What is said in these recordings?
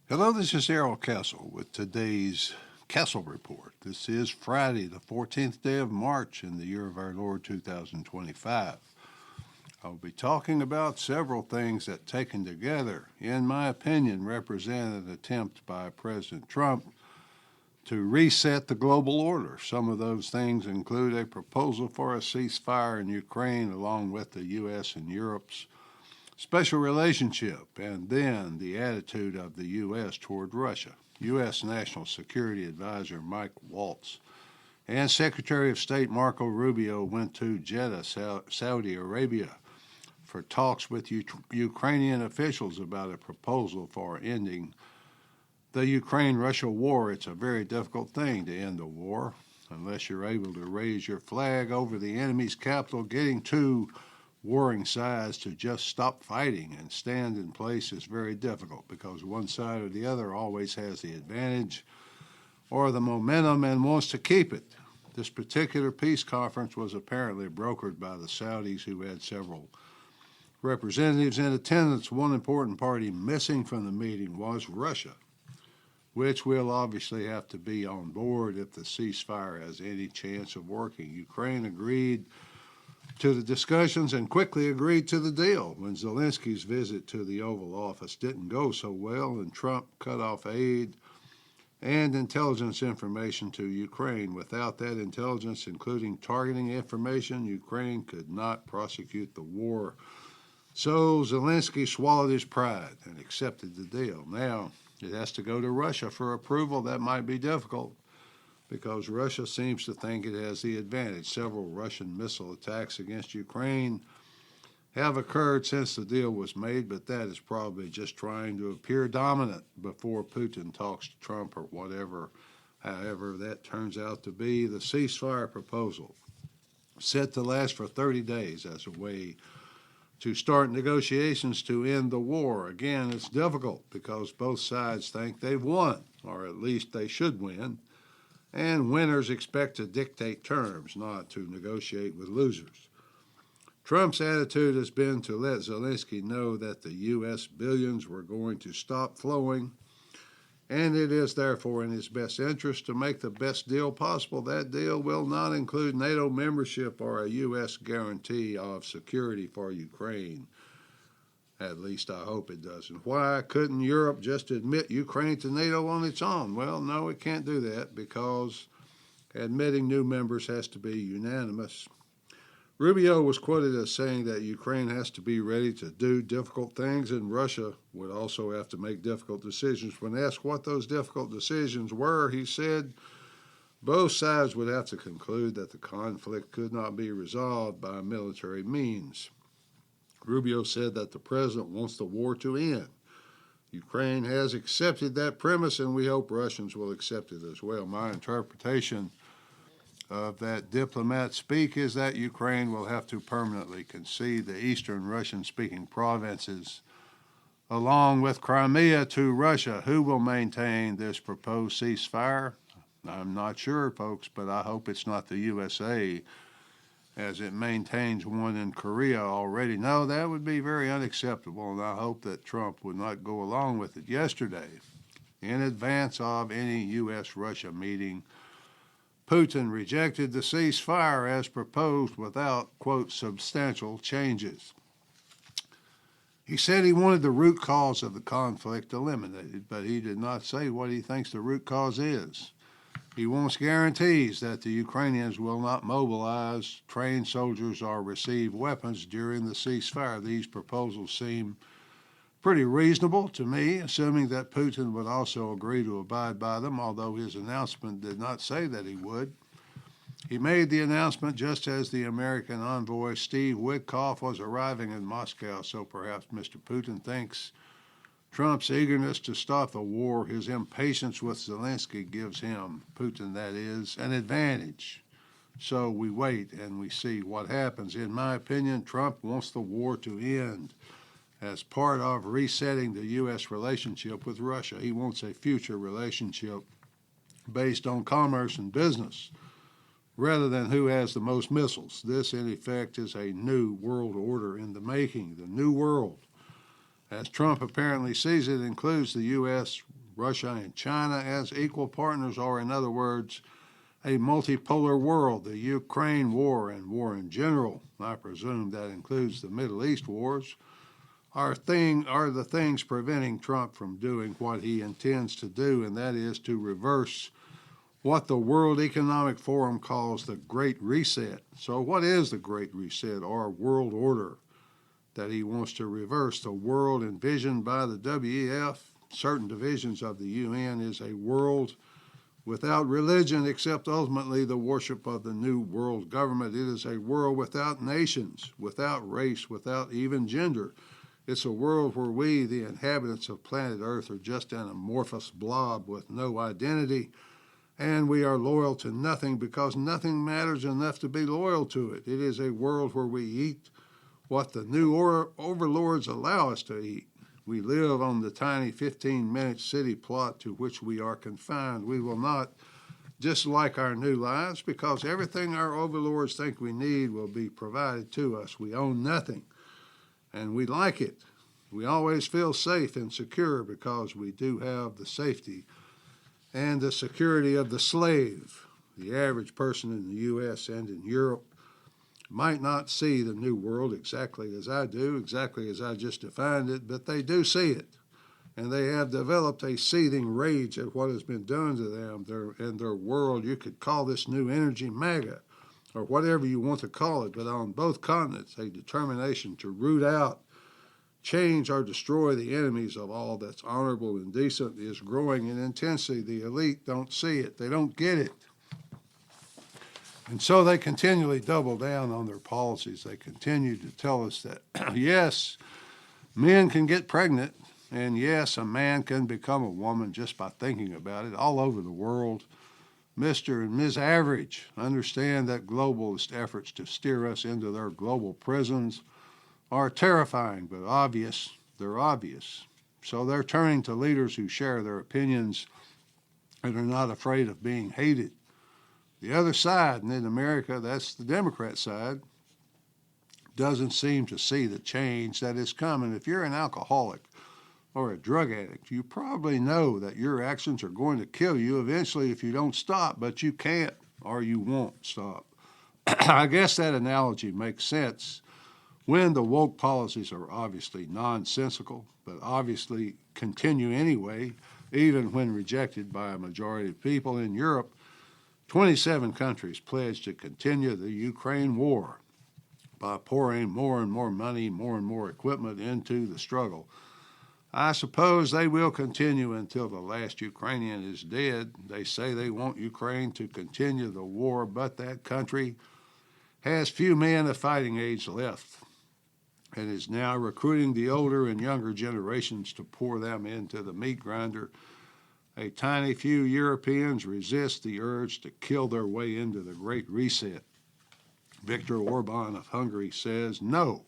Hello, this is Darrell Castle with today's Castle Report. This is Friday, the 14th day of March in the year of our Lord 2025. I'll be talking about several things that, taken together, in my opinion, represent an attempt by President Trump to reset the global order. Some of those things include a proposal for a ceasefire in Ukraine, along with the U.S. and Europe's special relationship, and then the attitude of the U.S. toward Russia. U.S. National Security Advisor Mike Waltz and Secretary of State Marco Rubio went to Jeddah, Saudi Arabia, for talks with Ukrainian officials about a proposal for ending the Ukraine-Russia war. It's a very difficult thing to end a war unless you're able to raise your flag over the enemy's capital. Getting two warring sides to just stop fighting and stand in place is very difficult because one side or the other always has the advantage or the momentum and wants to keep it. This particular peace conference was apparently brokered by the Saudis, who had several representatives in attendance. One important party missing from the meeting was Russia, which will obviously have to be on board if the ceasefire has any chance of working. Ukraine agreed to the discussions and quickly agreed to the deal when Zelensky's visit to the Oval Office didn't go so well and Trump cut off aid and intelligence information to Ukraine. Without that intelligence, including targeting information, Ukraine could not prosecute the war. So Zelensky swallowed his pride and accepted the deal. Now it has to go to Russia for approval. That might be difficult, because Russia seems to think it has the advantage. Several Russian missile attacks against Ukraine have occurred since the deal was made, but that is probably just trying to appear dominant before Putin talks to Trump or whatever. However, that turns out to be the ceasefire proposal, set to last for 30 days as a way to start negotiations to end the war. Again, it's difficult because both sides think they've won, or at least they should win. And winners expect to dictate terms, not to negotiate with losers. Trump's attitude has been to let Zelensky know that the U.S. billions were going to stop flowing, and it is therefore in his best interest to make the best deal possible. That deal will not include NATO membership or a U.S. guarantee of security for Ukraine. At least I hope it doesn't. Why couldn't Europe just admit Ukraine to NATO on its own? Well, no, it can't do that because admitting new members has to be unanimous. Rubio was quoted as saying that Ukraine has to be ready to do difficult things, and Russia would also have to make difficult decisions. When asked what those difficult decisions were, he said both sides would have to conclude that the conflict could not be resolved by military means. Rubio said that the president wants the war to end. Ukraine has accepted that premise, and we hope Russians will accept it as well. My interpretation of that diplomat speak is that Ukraine will have to permanently concede the eastern Russian-speaking provinces, along with Crimea, to Russia. Who will maintain this proposed ceasefire? I'm not sure, folks, but I hope it's not the USA, as it maintains one in Korea already. No, that would be very unacceptable, and I hope that Trump would not go along with it. Yesterday, in advance of any U.S.-Russia meeting, Putin rejected the ceasefire as proposed without, quote, substantial changes. He said he wanted the root cause of the conflict eliminated, but he did not say what he thinks the root cause is. He wants guarantees that the Ukrainians will not mobilize, train soldiers, or receive weapons during the ceasefire. These proposals seem pretty reasonable to me, assuming that Putin would also agree to abide by them, although his announcement did not say that he would. He made the announcement just as the American envoy Steve Witkoff was arriving in Moscow, so perhaps Mr. Putin thinks Trump's eagerness to stop the war, his impatience with Zelensky, gives him, Putin that is, an advantage. So we wait and we see what happens. In my opinion, Trump wants the war to end as part of resetting the U.S. relationship with Russia. He wants a future relationship based on commerce and business rather than who has the most missiles. This, in effect, is a new world order in the making, the new world, as Trump apparently sees it, includes the U.S., Russia, and China as equal partners, or in other words, a multipolar world. The Ukraine war and war in general, I presume that includes the Middle East wars, are the things preventing Trump from doing what he intends to do, and that is to reverse what the World Economic Forum calls the Great Reset. So what is the Great Reset, or world order, that he wants to reverse? The world envisioned by the WEF, certain divisions of the UN, is a world without religion except ultimately the worship of the new world government. It is a world without nations, without race, without even gender. It's a world where we, the inhabitants of planet Earth, are just an amorphous blob with no identity, and we are loyal to nothing because nothing matters enough to be loyal to it. It is a world where we eat what the new overlords allow us to eat. We live on the tiny 15-minute city plot to which we are confined. We will not dislike our new lives because everything our overlords think we need will be provided to us. We own nothing, and we like it. We always feel safe and secure because we do have the safety and the security of the slave. The average person in the U.S. and in Europe might not see the new world exactly as I do, exactly as I just defined it, but they do see it. And they have developed a seething rage at what has been done to them in their world. You could call this new energy MAGA, or whatever you want to call it, but on both continents, a determination to root out, change, or destroy the enemies of all that's honorable and decent is growing in intensity. The elite don't see it. They don't get it. And so they continually double down on their policies. They continue to tell us that, yes, men can get pregnant, and yes, a man can become a woman just by thinking about it all over the world. Mr. and Ms. Average understand that globalist efforts to steer us into their global prisons are terrifying, but obvious. They're obvious. So they're turning to leaders who share their opinions and are not afraid of being hated. The other side, and in America, that's the Democrat side, doesn't seem to see the change that is coming. If you're an alcoholic or a drug addict, you probably know that your actions are going to kill you eventually if you don't stop, but you can't or you won't stop. I guess that analogy makes sense when the woke policies are obviously nonsensical, but obviously continue anyway, even when rejected by a majority of people. In Europe, 27 countries pledged to continue the Ukraine war by pouring more and more money, more and more equipment into the struggle. I suppose they will continue until the last Ukrainian is dead. They say they want Ukraine to continue the war, but that country has few men of fighting age left and is now recruiting the older and younger generations to pour them into the meat grinder. A tiny few Europeans resist the urge to kill their way into the Great Reset. Viktor Orban of Hungary says, no,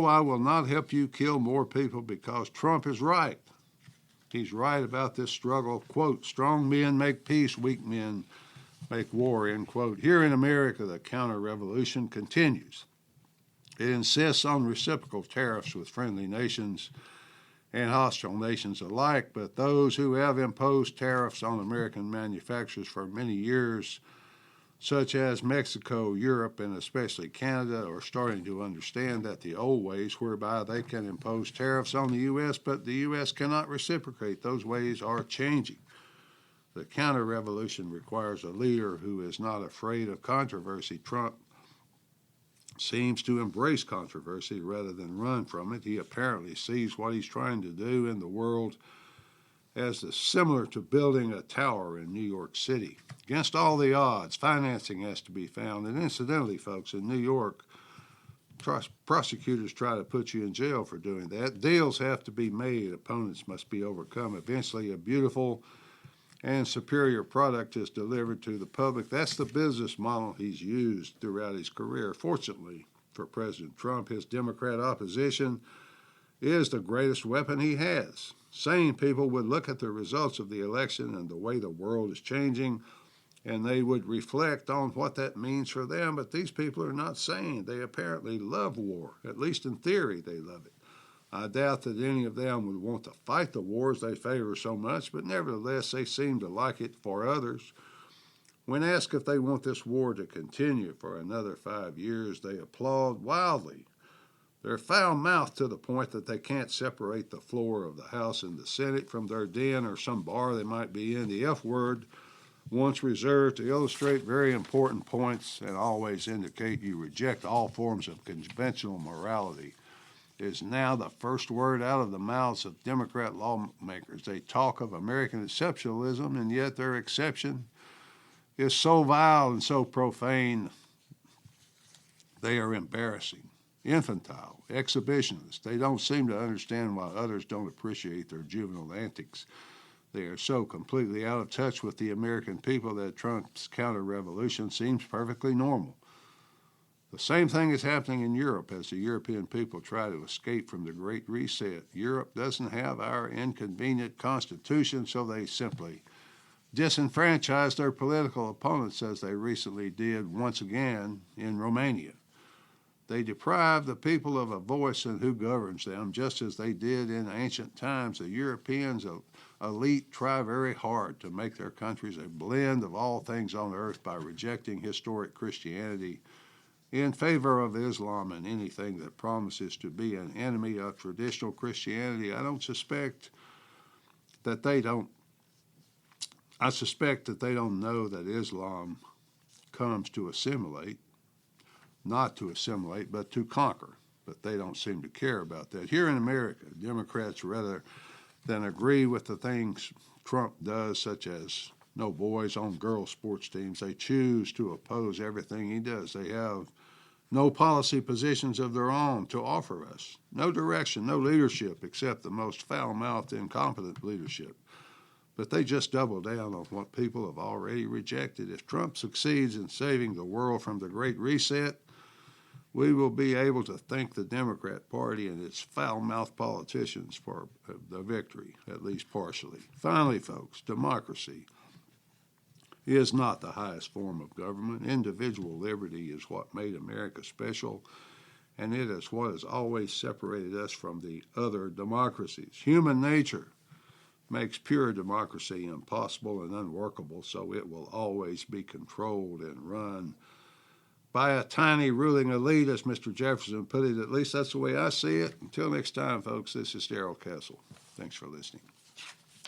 I will not help you kill more people because Trump is right. He's right about this struggle. Quote, strong men make peace, weak men make war, end quote. Here in America, the counter-revolution continues. It insists on reciprocal tariffs with friendly nations and hostile nations alike, but those who have imposed tariffs on American manufacturers for many years, such as Mexico, Europe, and especially Canada, are starting to understand that the old ways whereby they can impose tariffs on the U.S., but the U.S. cannot reciprocate, those ways are changing. The counter-revolution requires a leader who is not afraid of controversy. Trump seems to embrace controversy rather than run from it. He apparently sees what he's trying to do in the world as similar to building a tower in New York City. Against all the odds, financing has to be found. And incidentally, folks, in New York, prosecutors try to put you in jail for doing that. Deals have to be made. Opponents must be overcome. Eventually, a beautiful and superior product is delivered to the public. That's the business model he's used throughout his career. Fortunately for President Trump, his Democrat opposition is the greatest weapon he has. Sane people would look at the results of the election and the way the world is changing, and they would reflect on what that means for them. But these people are not sane. They apparently love war. At least in theory, they love it. I doubt that any of them would want to fight the wars they favor so much, but nevertheless they seem to like it for others. When asked if they want this war to continue for another 5 years, they applaud wildly. They're foul-mouthed to the point that they can't separate the floor of the House and the Senate from their den or some bar they might be in. The F word, once reserved to illustrate very important points and always indicate you reject all forms of conventional morality, is now the first word out of the mouths of Democrat lawmakers. They talk of American exceptionalism, and yet their exception is so vile and so profane, they are embarrassing, infantile, exhibitionist. They don't seem to understand why others don't appreciate their juvenile antics. They are so completely out of touch with the American people that Trump's counter-revolution seems perfectly normal. The same thing is happening in Europe as the European people try to escape from the Great Reset. Europe doesn't have our inconvenient constitution, so they simply disenfranchise their political opponents as they recently did once again in Romania. They deprive the people of a voice in who governs them, just as they did in ancient times. The Europeans elite try very hard to make their countries a blend of all things on earth by rejecting historic Christianity in favor of Islam and anything that promises to be an enemy of traditional Christianity. I suspect that they don't know that Islam comes to assimilate, not to assimilate, but to conquer. But they don't seem to care about that. Here in America, Democrats, rather than agree with the things Trump does, such as no boys on girls' sports teams, they choose to oppose everything he does. They have no policy positions of their own to offer us, no direction, no leadership, except the most foul-mouthed, incompetent leadership. But they just double down on what people have already rejected. If Trump succeeds in saving the world from the Great Reset, we will be able to thank the Democrat Party and its foul-mouthed politicians for the victory, at least partially. Finally, folks, democracy is not the highest form of government. Individual liberty is what made America special, and it is what has always separated us from the other democracies. Human nature makes pure democracy impossible and unworkable, so it will always be controlled and run by a tiny ruling elite, as Mr. Jefferson put it. At least that's the way I see it. Until next time, folks, this is Darrell Castle. Thanks for listening.